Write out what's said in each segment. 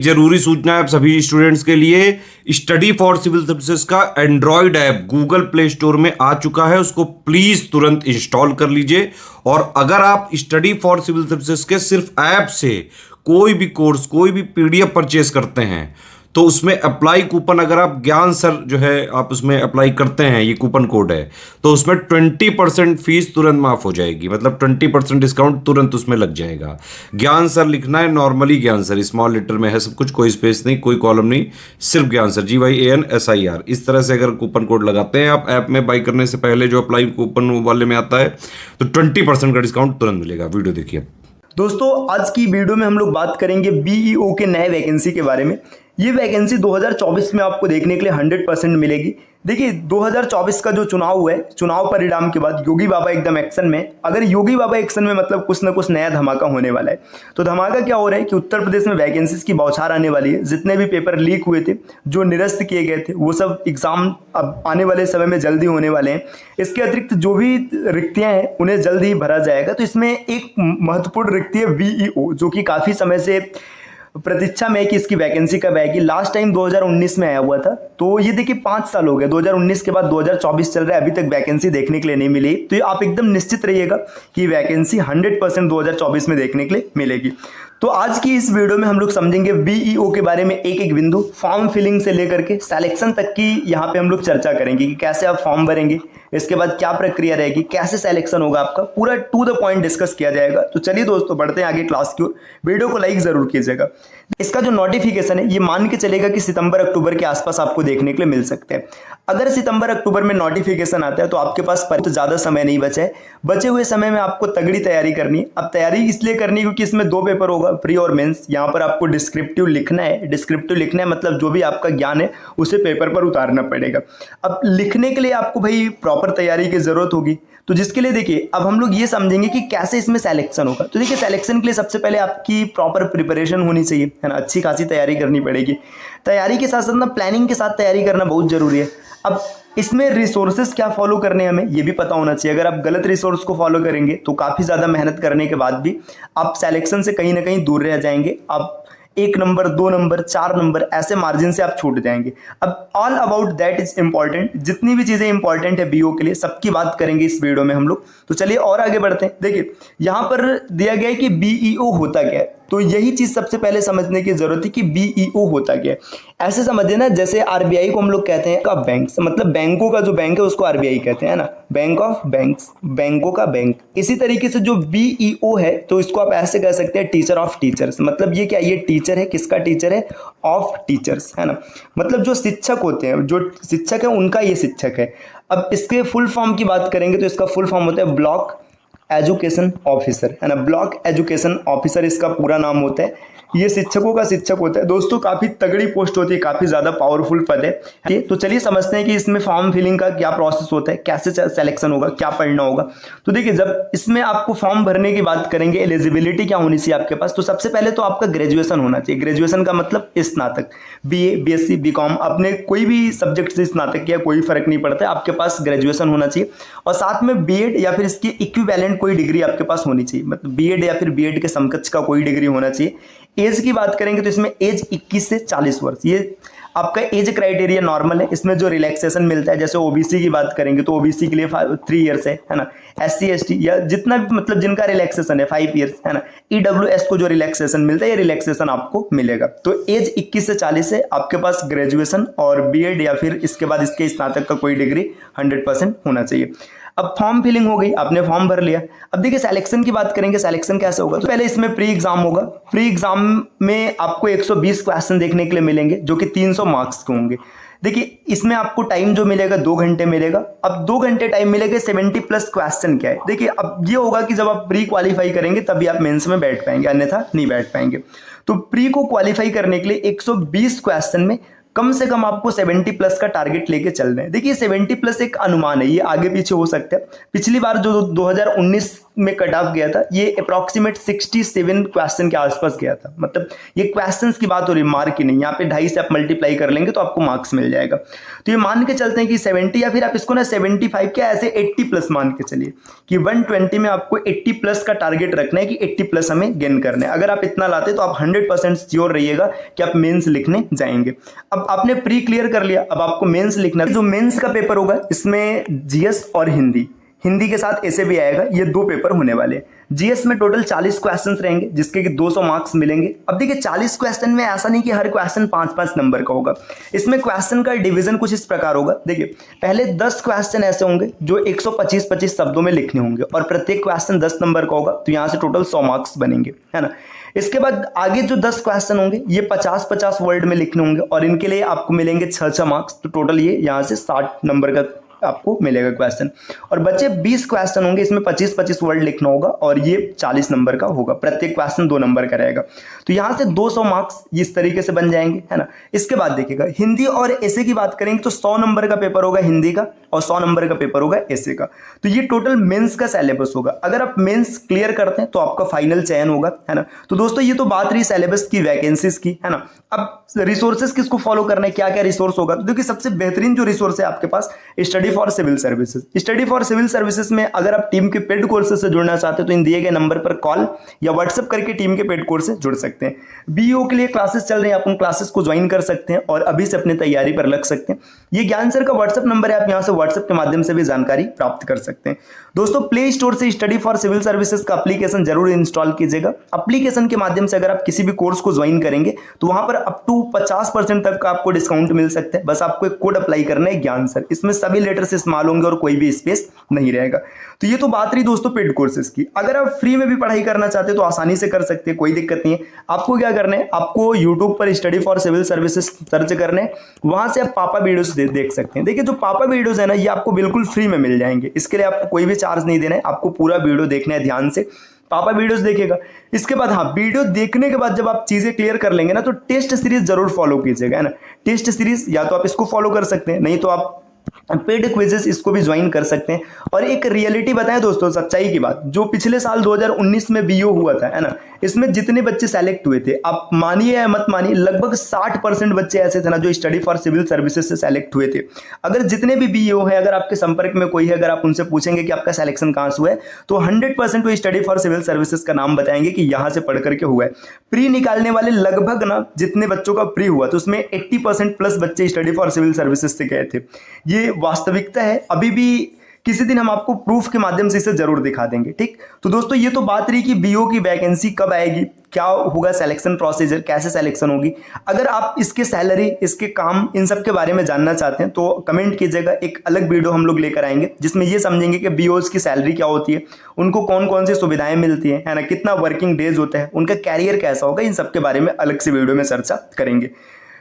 जरूरी सूचना है आप सभी स्टूडेंट्स के लिए। स्टडी फॉर सिविल सर्विसेज का Android app Google play store में आ चुका है, उसको प्लीज तुरंत इंस्टॉल कर लीजिए। और अगर आप स्टडी फॉर सिविल सर्विसेज के सिर्फ ऐप से कोई भी कोर्स, कोई भी पीडीएफ परचेस करते हैं तो उसमें अप्लाई कूपन, अगर आप ज्ञान सर जो है आप उसमें अप्लाई करते हैं, ये कूपन कोड है, तो उसमें 20% फीस तुरंत माफ हो जाएगी। मतलब 20% डिस्काउंट तुरंत उसमें लग जाएगा। ज्ञान सर लिखना है, नॉर्मली ज्ञान सर, स्मॉल लेटर में है सब कुछ, कोई स्पेस नहीं, कोई कॉलम नहीं, सिर्फ ज्ञान सर, GYANSIR। इस तरह से अगर कूपन कोड लगाते हैं आप ऐप में बाई करने से पहले, जो अप्लाई कूपन वाले में आता है, तो 20% का डिस्काउंट तुरंत मिलेगा। वीडियो देखिए। दोस्तों आज की वीडियो में हम लोग बात करेंगे बीईओ के नए वैकेंसी के बारे में। ये वैकेंसी 2024 में आपको देखने के लिए 100% मिलेगी। देखिए 2024 का जो चुनाव हुआ है, चुनाव परिणाम के बाद योगी बाबा एकदम एक्शन में। अगर योगी बाबा एक्शन में मतलब कुछ ना कुछ नया धमाका होने वाला है। तो धमाका क्या हो रहा है कि उत्तर प्रदेश में वैकेंसीज की बौछार आने वाली है। जितने भी पेपर लीक हुए थे, जो निरस्त किए गए थे, वो सब एग्जाम अब आने वाले समय में जल्दी होने वाले हैं। इसके अतिरिक्त जो भी रिक्तियां हैं उन्हें जल्द ही भरा जाएगा। तो इसमें एक महत्वपूर्ण रिक्ति है बीईओ, जो कि काफ़ी समय से प्रतीक्षा में कि इसकी वैकेंसी कब आएगी। लास्ट टाइम 2019 में आया हुआ था। तो ये देखिए 5 साल हो गए, 2019 के बाद 2024 चल रहा है, अभी तक वैकेंसी देखने के लिए नहीं मिली। तो आप एकदम निश्चित रहिएगा कि वैकेंसी 100% 2024 में देखने के लिए मिलेगी। तो आज की इस वीडियो में हम लोग समझेंगे बीईओ के बारे में एक एक बिंदु, फॉर्म फिलिंग से लेकर के सिलेक्शन तक की यहाँ पे हम लोग चर्चा करेंगे कि कैसे आप फॉर्म भरेंगे, इसके बाद क्या प्रक्रिया रहेगी, कैसे सिलेक्शन होगा आपका, पूरा टू द पॉइंट डिस्कस किया जाएगा। तो चलिए दोस्तों बढ़ते हैं आगे क्लास की ओर। वीडियो को लाइक जरूर कीजिएगा। इसका जो नोटिफिकेशन है ये मान के चलेगा कि सितंबर अक्टूबर के आसपास आपको देखने के लिए मिल सकते हैं। अगर सितंबर अक्टूबर में नोटिफिकेशन आता है तो आपके पास तो ज़्यादा समय नहीं बचा है। बचे हुए समय में आपको तगड़ी तैयारी करनी है। अब तैयारी इसलिए करनी है क्योंकि इसमें 2 पेपर होगा, प्री और मेंस। यहाँ पर आपको डिस्क्रिप्टिव लिखना है। डिस्क्रिप्टिव लिखना है मतलब जो भी आपका ज्ञान है उसे पेपर पर उतारना पड़ेगा। अब लिखने के लिए आपको भाई प्रॉपर तैयारी की जरूरत होगी। तो जिसके लिए देखिए अब हम लोग ये समझेंगे कि कैसे इसमें सिलेक्शन होगा। तो देखिए सिलेक्शन के लिए सबसे पहले आपकी प्रॉपर प्रिपरेशन होनी चाहिए, है ना, अच्छी खासी तैयारी करनी पड़ेगी। तैयारी के साथ साथ ना प्लानिंग के साथ तैयारी करना बहुत जरूरी है। अब इसमें रिसोर्सेज क्या फॉलो करने हैं हमें ये भी पता होना चाहिए। अगर आप गलत रिसोर्स को फॉलो करेंगे तो काफ़ी ज़्यादा मेहनत करने के बाद भी आप सिलेक्शन से कहीं ना कहीं दूर रह जाएंगे। आप 1 नंबर, 2 नंबर, 4 नंबर ऐसे मार्जिन से आप छूट जाएंगे। अब all about that is important. जितनी भी चीज़ें इंपॉर्टेंट है बीओ के लिए सबकी बात करेंगे इस वीडियो में हम लोग। तो चलिए और आगे बढ़ते हैं। देखिए यहाँ पर दिया गया है कि बीईओ होता क्या है। तो यही चीज़ सबसे पहले समझने की जरूरत है कि बीईओ होता क्या है। ऐसे समझिए ना, जैसे आरबीआई को हम लोग कहते हैं का बैंक, मतलब बैंकों का जो बैंक है उसको आरबीआई कहते हैं ना, बैंक ऑफ बैंक्स, बैंकों का बैंक। इसी तरीके से जो बीईओ है तो इसको आप ऐसे कह सकते हैं टीचर ऑफ टीचर्स। मतलब ये क्या, ये टीचर है, किसका टीचर है, ऑफ टीचर्स, है ना। मतलब जो शिक्षक होते हैं, जो शिक्षक है उनका ये शिक्षक है। अब इसके फुल फॉर्म की बात करेंगे तो इसका फुल फॉर्म होता है ब्लॉक एजुकेशन ऑफिसर, है ना। ब्लॉक एजुकेशन ऑफिसर इसका पूरा नाम होता है। ये शिक्षकों का शिक्षक होता है। दोस्तों काफ़ी तगड़ी पोस्ट होती है, काफ़ी ज़्यादा पावरफुल पद है। तो चलिए समझते हैं कि इसमें फॉर्म फिलिंग का क्या प्रोसेस होता है, कैसे सिलेक्शन होगा, क्या पढ़ना होगा। तो देखिए जब इसमें आपको फॉर्म भरने की बात करेंगे, एलिजिबिलिटी क्या होनी चाहिए आपके पास। तो सबसे पहले तो आपका ग्रेजुएशन होना चाहिए। ग्रेजुएशन का मतलब स्नातक, बीए, बीएससी, बीकॉम, आपने कोई भी सब्जेक्ट से स्नातक किया कोई फर्क नहीं पड़ता है, आपके पास ग्रेजुएशन होना चाहिए। और साथ में बीएड या फिर इसकी इक्विवेलेंट कोई डिग्री आपके पास होनी चाहिए। मतलब बीएड या फिर बीएड के समकक्ष का कोई डिग्री होना चाहिए। एज की बात करेंगे तो इसमें एज 21 से 40 वर्ष, ये आपका एज क्राइटेरिया नॉर्मल है। इसमें जो रिलैक्सेशन मिलता है, जैसे ओबीसी की बात करेंगे तो ओबीसी के लिए 3 इयर्स है ना। एससी एसटी या जितना भी मतलब जिनका रिलैक्सेशन है 5 इयर्स, है ना। ईडब्ल्यूएस को जो रिलैक्सेशन मिलता है ये रिलैक्सेशन आपको मिलेगा। तो एज 21 से 40 है, आपके पास ग्रेजुएशन और बीएड या फिर इसके बाद इसके स्नातक का कोई डिग्री 100% होना चाहिए। अब फॉर्म फिलिंग हो गई, आपने फॉर्म भर लिया। अब देखिए सिलेक्शन की बात करेंगे, सिलेक्शन कैसे होगा। तो पहले इसमें प्री एग्जाम होगा। प्री एग्जाम में आपको 120 क्वेश्चन देखने के लिए मिलेंगे जो कि 300 मार्क्स के होंगे। देखिए इसमें आपको टाइम जो मिलेगा 2 घंटे मिलेगा। अब 2 घंटे टाइम मिलेगा, 70+ क्वेश्चन क्या है। देखिए अब ये होगा कि जब आप प्री क्वालिफाई करेंगे तभी आप मेंस में बैठ पाएंगे, अन्यथा नहीं बैठ पाएंगे। तो प्री को क्वालिफाई करने के लिए 120 क्वेश्चन में कम से कम आपको 70+ का टारगेट लेके चल रहे हैं। देखिए 70+ एक अनुमान है, ये आगे पीछे हो सकता है। पिछली बार जो 2019 में कट ऑफ गया था, ये अप्रॉक्सीमेट 67 क्वेश्चन के आसपास गया था। मतलब ये क्वेश्चंस की बात हो रही, मार्क की नहीं। यहाँ पे 2.5 से आप मल्टीप्लाई कर लेंगे तो आपको मार्क्स मिल जाएगा। तो ये मान के चलते हैं कि 70 या फिर आप इसको ना 75 क्या ऐसे 80 प्लस मान के चलिए कि 120 में आपको 80 प्लस का टारगेट रखना है कि 80 प्लस हमें गेन करना है। अगर आप इतना लाते तो आप 100% श्योर रहिएगा कि आप मेंस लिखने जाएंगे। अब आपने प्री क्लियर कर लिया, अब आपको मेंस लिखना है। जो मेंस का पेपर होगा इसमें जीएस और हिंदी के साथ ऐसे भी आएगा, ये 2 पेपर होने वाले। जीएस में टोटल 40 क्वेश्चंस रहेंगे जिसके कि 200 मार्क्स मिलेंगे। अब देखिए 40 क्वेश्चन में ऐसा नहीं कि हर क्वेश्चन 5-5 नंबर का होगा, इसमें क्वेश्चन का डिवीजन कुछ इस प्रकार होगा। देखिए पहले 10 क्वेश्चन ऐसे होंगे जो 125-25 शब्दों में लिखने होंगे और प्रत्येक क्वेश्चन 10 नंबर का होगा, तो यहाँ से टोटल 100 मार्क्स बनेंगे, है ना। इसके बाद आगे जो 10 क्वेश्चन होंगे ये 50-50 वर्ड में लिखने होंगे और इनके लिए आपको मिलेंगे 6 मार्क्स, तो टोटल ये यहाँ से 60 नंबर का आपको मिलेगा क्वेश्चन। और बच्चे 20 क्वेश्चन होंगे, इसमें 25-25 वर्ड लिखना होगा और ये 40 नंबर का होगा, प्रत्येक क्वेश्चन 2 नंबर का रहेगा। तो यहाँ से 200 मार्क्स इस तरीके से बन जाएंगे, है ना। इसके बाद देखिएगा हिंदी और ऐसे की बात करेंगे तो 100 नंबर का पेपर होगा हिंदी का और 100 नंबर का पेपर होगा ऐसे का। तो ये टोटल मेंस का सिलेबस होगा। अगर आप मेंस क्लियर करते हैं तो आपका फाइनल चयन होगा, है ना। तो दोस्तों ये तो बात रही सिलेबस की, वैकेंसीज की, है ना। अब रिसोर्सेज किसको फॉलो करना है, क्या क्या रिसोर्स होगा। तो देखिए सबसे बेहतरीन जो रिसोर्स है आपके पास study for civil services. Study for civil services में अगर आप टीम के पेड कोर्सेज से जुड़ना चाहते हैं तो इन दिए गए नंबर पर कॉल या व्हाट्सएप करके टीम के पेड कोर्स से जुड़ सकते हैं। बीईओ के लिए क्लासेस चल रही हैं, आप उन क्लासेस को ज्वाइन कर सकते हैं और अभी से अपनी तैयारी पर लग सकते हैं। ये ज्ञान सर का व्हाट्सएप नंबर है, आप यहाँ से व्हाट्सएप के माध्यम से भी जानकारी प्राप्त कर सकते हैं। दोस्तों प्ले स्टोर से स्टडी फॉर सिविल सर्विसेज का एप्लीकेशन जरूर इंस्टॉल कीजिएगा। एप्लीकेशन के माध्यम से अगर आप किसी भी कोर्स को ज्वाइन करेंगे तो वहां पर अप टू 50% तक का आपको डिस्काउंट मिल सकता है। बस आपको एक कोड अप्लाई करना है, ज्ञान सर। इसमें सभी लेटर्स इस्तेमाल होंगे और कोई भी स्पेस नहीं रहेगा। तो ये तो बात रही दोस्तों पेड कोर्सेज की। अगर आप फ्री में भी पढ़ाई करना चाहते हैं तो आसानी से कर सकते हैं, कोई दिक्कत नहीं है। आपको क्या करना है, आपको यूट्यूब पर study for civil services search करना है, वहां से आप पापा वीडियोस देख सकते हैं। देखिए जो पापा वीडियोस है ना, ये आपको बिल्कुल फ्री में मिल जाएंगे। इसके लिए आपको कोई भी चार्ज नहीं देना है, आपको पूरा वीडियो देखना है ध्यान से। पापा वीडियोस देखिएगा। इसके बाद हाँ, वीडियो देखने के बाद जब आप चीजें क्लियर कर लेंगे ना, तो टेस्ट सीरीज जरूर फॉलो कीजिएगा, है ना। टेस्ट सीरीज या तो आप इसको फॉलो कर सकते हैं, नहीं तो आप पेड क्विजेस इसको भी ज्वाइन कर सकते हैं। और एक रियलिटी बताएं दोस्तों, सच्चाई की बात, जो पिछले साल 2019 में बीओ हुआ था, है ना, इसमें जितने बच्चे सेलेक्ट हुए थे, आप मानिए या मत मानिए, लगभग 60% बच्चे ऐसे थे ना जो स्टडी फॉर सिविल सर्विसेज से सेलेक्ट हुए थे। अगर जितने भी बीओ हैं, अगर आपके संपर्क में कोई है, अगर आप उनसे पूछेंगे कि आपका सिलेक्शन कहां से हुआ है, तो 100% वो स्टडी फॉर सिविल सर्विसेज का नाम बताएंगे कि यहां से पढ़ करके हुआ है। प्री निकालने वाले लगभग ना जितने बच्चों का प्री हुआ तो उसमें 80% प्लस बच्चे स्टडी फॉर सिविल सर्विसेज से गए थे। ये वास्तविकता है। अभी भी किसी दिन हम आपको प्रूफ के माध्यम से इसे जरूर दिखा देंगे, ठीक। तो दोस्तों ये तो बात रही कि बीओ की वैकेंसी कब आएगी, क्या होगा सिलेक्शन प्रोसीजर, कैसे सिलेक्शन होगी। अगर आप इसके सैलरी, इसके काम, इन सब के बारे में जानना चाहते हैं तो कमेंट कीजिएगा। एक अलग वीडियो हम लोग लेकर आएंगे जिसमें ये समझेंगे कि बीओज की सैलरी क्या होती है, उनको कौन कौन सी सुविधाएं मिलती हैं, है ना, कितना वर्किंग डेज होता है, उनका कैरियर कैसा होगा, इन सब के बारे में अलग से वीडियो में चर्चा करेंगे।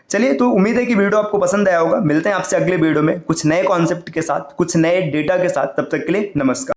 चलिए, तो उम्मीद है कि वीडियो आपको पसंद आया होगा। मिलते हैं आपसे अगले वीडियो में कुछ नए कॉन्सेप्ट के साथ, कुछ नए डेटा के साथ। तब तक के लिए नमस्कार।